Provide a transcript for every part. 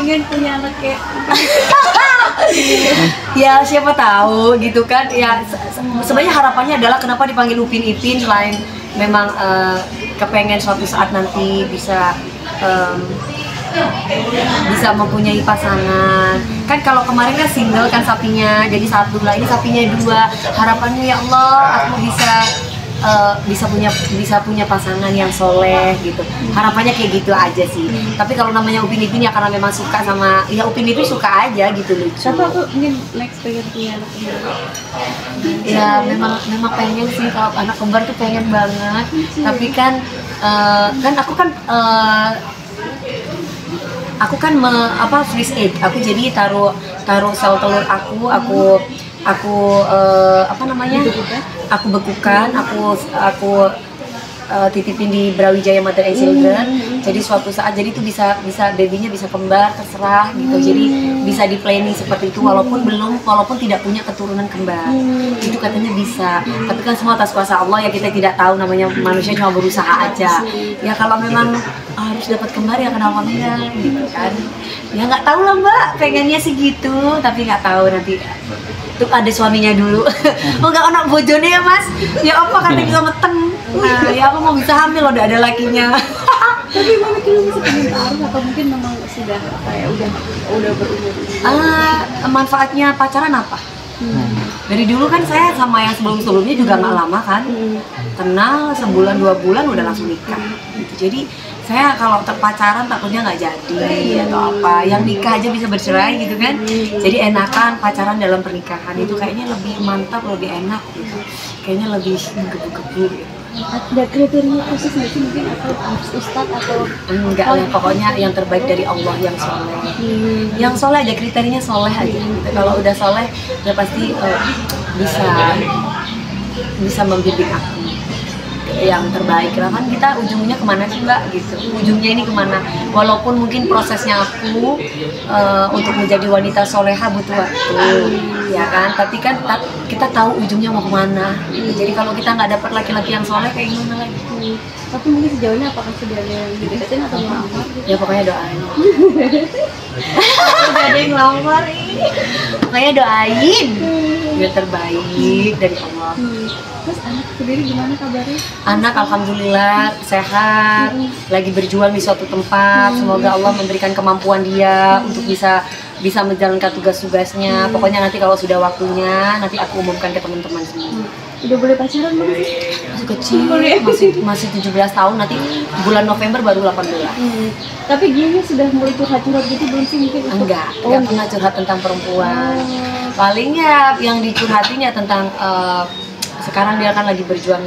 pengen punya anak kayak ya siapa tahu gitu kan ya. Sebenarnya harapannya adalah kenapa dipanggil Upin Ipin selain memang kepengen suatu saat nanti bisa mempunyai pasangan. Kan kalau kemarin kan single kan sapinya jadi satu, lah ini sapinya dua. Harapannya ya Allah aku bisa punya pasangan yang soleh gitu. Harapannya kayak gitu aja sih. Tapi kalau namanya Upin Ipin ya karena memang suka sama ya Upin Ipin suka aja gitu, lucu. tapi aku ingin next pengen punya anak kembar. Ya memang pengen sih, kalau anak kembar tuh pengen banget. Tapi kan aku kan freeze egg. Aku jadi taruh sel telur aku aku bekukan, aku titipin di Brawijaya Mother and Children. Jadi suatu saat jadi itu bisa babynya bisa kembar, terserah gitu. Jadi bisa di planning seperti itu walaupun tidak punya keturunan kembar. Itu katanya bisa. Tapi kan semua atas kuasa Allah ya, kita tidak tahu, namanya manusia cuma berusaha aja. Ya kalau memang harus dapat kembar ya kenapa enggak gitu kan. Ya nggak tahu lah Mbak, pengennya sih gitu, tapi nggak tahu nanti. Tuh ada suaminya dulu. Oh nggak anak bojone ya Mas? Ya apa katanya kita meteng. Nah ya apa mau bisa hamil loh, udah ada lakinya. Tapi mana kira bisa pengen taruh atau mungkin memang sudah udah berumur? Manfaatnya pacaran apa? Dari dulu kan saya sama yang sebelumnya juga nggak lama kan. Kenal sebulan 2 bulan udah langsung nikah. Gitu. Jadi saya kalau terpacaran takutnya nggak jadi atau apa, yang nikah aja bisa bercerai gitu kan. Jadi enakan pacaran dalam pernikahan itu kayaknya lebih mantap, lebih enak gitu, kayaknya lebih gebu-gebu gitu. Ada kriteria khusus nggak sih, mungkin atau harus ustadz atau enggak lah, pokoknya yang terbaik dari Allah, yang soleh. Yang soleh aja, kriterianya soleh aja gitu. Kalau udah soleh ya pasti bisa membimbing aku yang terbaik lah. Kan kita ujungnya kemana sih Mbak gitu, ujungnya ini kemana, walaupun mungkin prosesnya aku untuk menjadi wanita soleha butuh waktu ya kan, tapi kan kita tahu ujungnya mau kemana gitu. Jadi kalau kita nggak dapat laki-laki yang soleh kayak gimana lagi. Tapi mungkin sejauh ini apakah sudah ada yang dideketin atau melamar gitu? Ya pokoknya doain. Udah ada yang lamar ini, pokoknya doain yang terbaik dari Allah. Terus anak sendiri gimana kabarnya? Anak alhamdulillah sehat, lagi berjuang di suatu tempat. Semoga Allah memberikan kemampuan dia untuk bisa menjalankan tugas-tugasnya. Pokoknya nanti kalau sudah waktunya nanti aku umumkan ke teman-teman semua. Udah boleh pacaran belum sih? Masih kecil, masih 17 tahun, nanti bulan November baru 18. Tapi dia sudah mulai curhat-curhat gitu belum sih mungkin? Enggak pernah curhat tentang perempuan. Paling ya yang dicurhatin ya tentang sekarang dia kan lagi berjuang.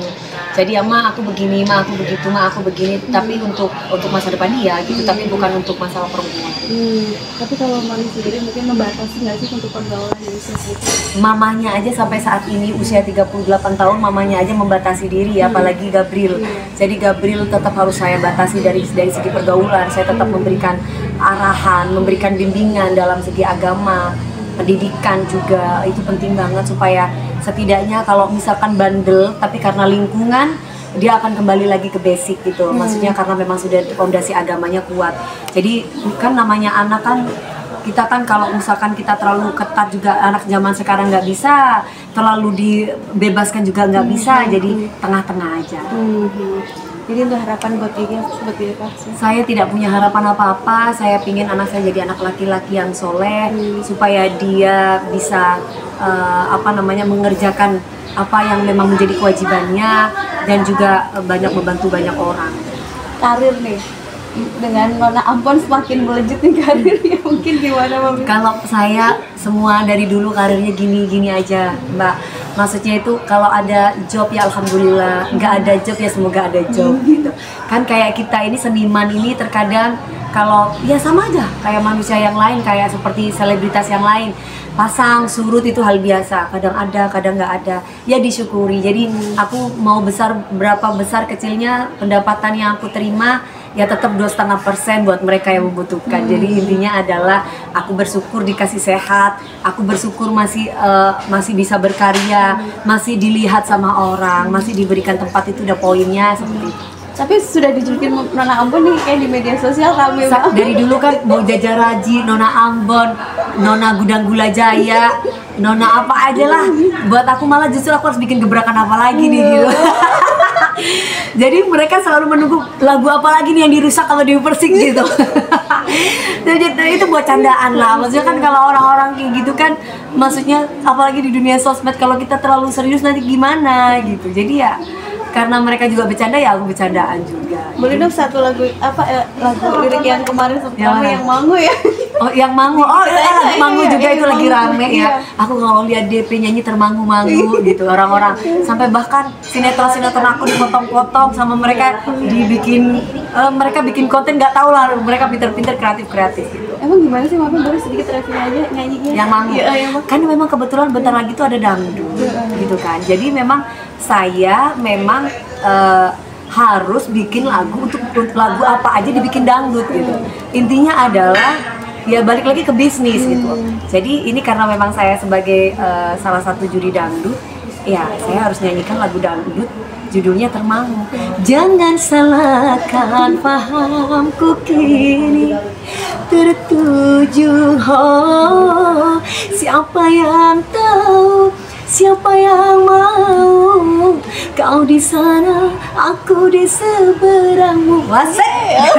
Jadi ya Ma aku begini, Ma aku begitu, Ma aku begini. Tapi untuk masa depan dia gitu, tapi bukan untuk masalah perempuan. Tapi kalau Mami sendiri mungkin membatasi nggak sih untuk pergaulan di usia itu? Mamanya aja sampai saat ini usia 38 tahun, mamanya aja membatasi diri ya, apalagi Gabriel. Jadi Gabriel tetap harus saya batasi dari segi pergaulan. Saya tetap memberikan arahan, memberikan bimbingan dalam segi agama, pendidikan juga. Itu penting banget supaya setidaknya kalau misalkan bandel tapi karena lingkungan dia akan kembali lagi ke basic gitu. Maksudnya karena memang sudah fondasi agamanya kuat. Jadi kan namanya anak kan, kita kan kalau misalkan kita terlalu ketat juga, anak zaman sekarang nggak bisa, terlalu dibebaskan juga nggak bisa, jadi tengah-tengah aja. Jadi untuk harapan buat dia seperti apa sih? Saya tidak punya harapan apa-apa. Saya pingin anak saya jadi anak laki-laki yang soleh, supaya dia bisa mengerjakan apa yang memang menjadi kewajibannya, dan juga banyak membantu banyak orang. Karir nih, dengan Nona Ampon semakin melejit nih karirnya, mungkin gimana Mami? Kalau saya semua dari dulu karirnya gini-gini aja Mbak. Maksudnya itu kalau ada job ya alhamdulillah, nggak ada job ya semoga ada job gitu. Kan kayak kita ini seniman ini terkadang kalau ya sama aja kayak manusia yang lain, kayak seperti selebritas yang lain, pasang surut itu hal biasa, kadang ada kadang nggak ada, ya disyukuri. Jadi aku mau berapa besar kecilnya pendapatan yang aku terima ya tetap 2,5% buat mereka yang membutuhkan. Jadi intinya adalah aku bersyukur dikasih sehat, aku bersyukur masih bisa berkarya, masih dilihat sama orang, masih diberikan tempat, itu udah poinnya seperti itu. Tapi sudah dijulukin Nona Ambon nih kayak di media sosial rame banget. Dari dulu kan mau Jajaraji, Nona Ambon, Nona Gudang Gula Jaya, Nona apa aja lah. Buat aku malah justru aku harus bikin gebrakan apa lagi nih gitu. Jadi mereka selalu menunggu lagu apa lagi nih yang dirusak kalau dipersik gitu. Jadi itu buat candaan lah. Maksudnya kan kalau orang-orang kayak gitu kan, maksudnya apalagi di dunia sosmed kalau kita terlalu serius nanti gimana gitu. Jadi ya karena mereka juga bercanda ya aku bercandaan juga. Boleh dong satu lagu lagu lirik yang kemarin sama yang Mangu ya? Oh yang Mangu, lagu Mangu iya, juga iya, itu lagi Mangu. rame ya. Iya. Aku kalau lihat DP nyanyi termangu-mangu gitu orang-orang, sampai bahkan sinetron aku dipotong-potong sama mereka, dibikin mereka bikin konten nggak tahu lah, mereka pinter-pinter kreatif gitu. Emang gimana sih Mama, boleh sedikit review aja nyanyinya? Yang Mangu, Iya, kan memang kebetulan bentar lagi tuh ada dangdut gitu kan. Jadi memang saya memang harus bikin lagu untuk lagu apa aja dibikin dangdut gitu. Intinya adalah ya balik lagi ke bisnis gitu. Jadi ini karena memang saya sebagai salah satu juri dangdut, ya saya harus nyanyikan lagu dangdut judulnya Termangu. Jangan salahkan pahamku kini tertuju, oh, siapa yang tahu, siapa yang mau, kau di sana, aku di seberangmu. Wasek.